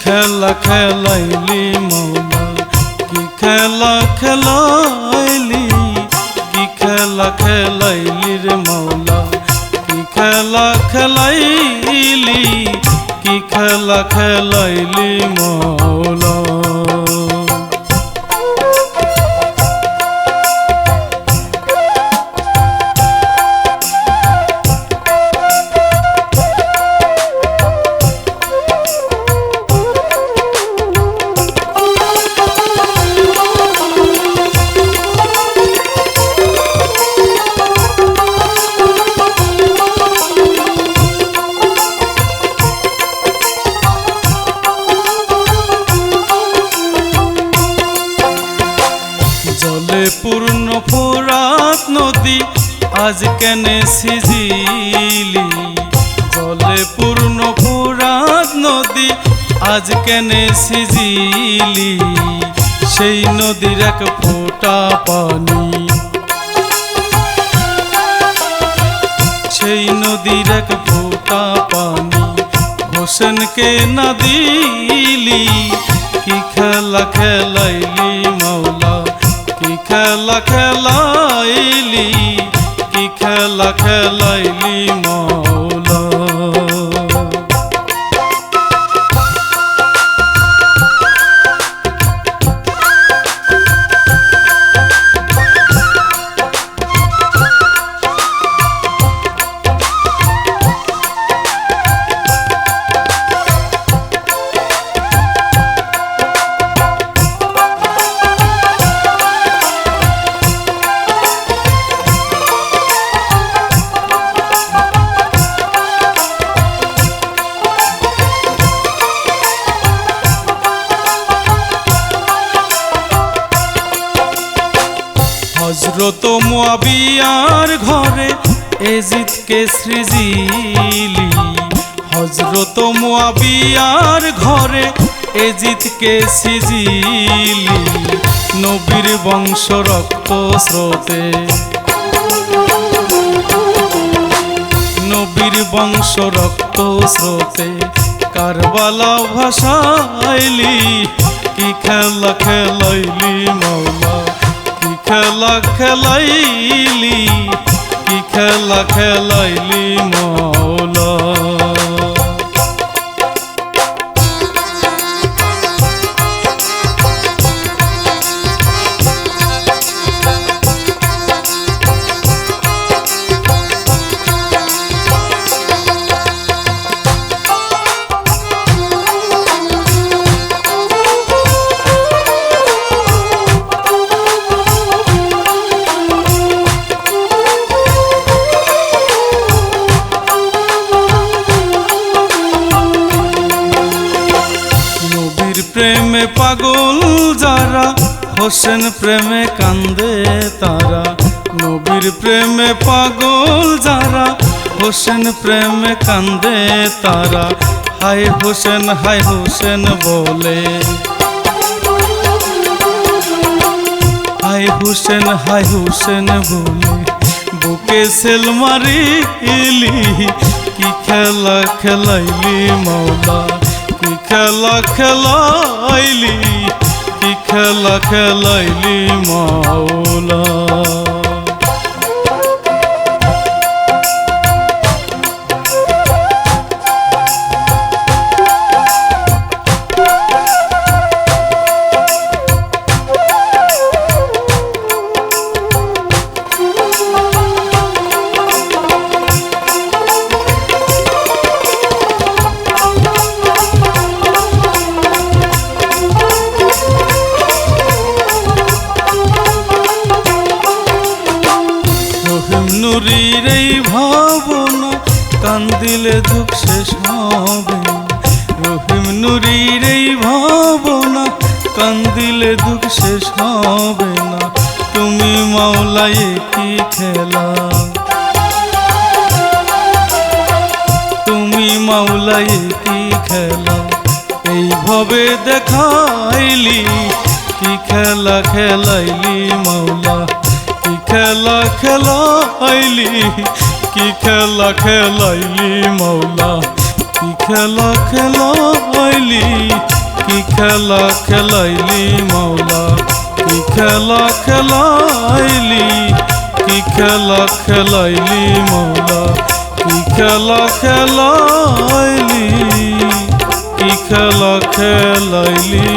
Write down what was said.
খেলা খেলাইলি মৌলা, কি খেলা খেলাইলি, কি খেলা খেলাইলি রে মৌলা, কি খেলা খেলাইলি, কি খেলা খেলাইলি মৌলা। জলে পূর্ণ ফোরাত নদী আজ কেনে সিজিলি, জলে পূর্ণ ফোরাত নদী আজ কেনে সিজিলি, সেই নদীর এক ফোঁটা পানি, সেই নদীর এক ফোঁটা পানি হোসেনকে না দিলি, কি খেলা খেলাইলি মৌলা, কি খেলা খেলাইলি, কি খেলা খেলাইলি মৌলা। হযরত মুআবিয়ার ঘরে এজিদকে সৃজিলি, হযরত মুআবিয়ার ঘরে এজিদকে সৃজিলি, নবীর বংশ রক্ত স্রোতে, নবীর বংশ রক্ত স্রোতে কারবালা ভাসাইলি, কি খেলা খেলাইলি মৌলা, কি খেলা খেলাইলি, কি খেলা খেলাইলি মৌলা। প্রেমে পাগল যারা হোসেন প্রেমে কান্দে তারা, নবীর প্রেমে পাগল যারা হোসেন প্রেমে কান্দে তারা, হায় হোসেন বলে, হায় হোসেন বলে বুকে সেল মারিলি, কি খেলা খেলাইলি মৌলা, কি খেলা খেলাইলি, কি খেলা খেলাইলি মৌলা। নুরীর এই ভাবনা কান্দিলে দুঃখ শেষ হবে না, রহিম নুরীর এই ভাবনা কান্দিলে দুঃখ শেষ হবে না, তুমি মাওলায় কি খেলা, তুমি মাওলায় কি খেলা এইভাবে দেখাইলি, কি খেলা খেলাইলি মাওলা, কি খেলা খেলাইলি, কি খেলা খেলাইলি মাওলা, কি খেলা খেলাইলি। কি খেলা খেলাইলি মাওলা কি খেলা খেলাইলি কি খেলা খেলাইলি মাওলা কি খেলা খেলাইলি কি খেলা খেলাইলি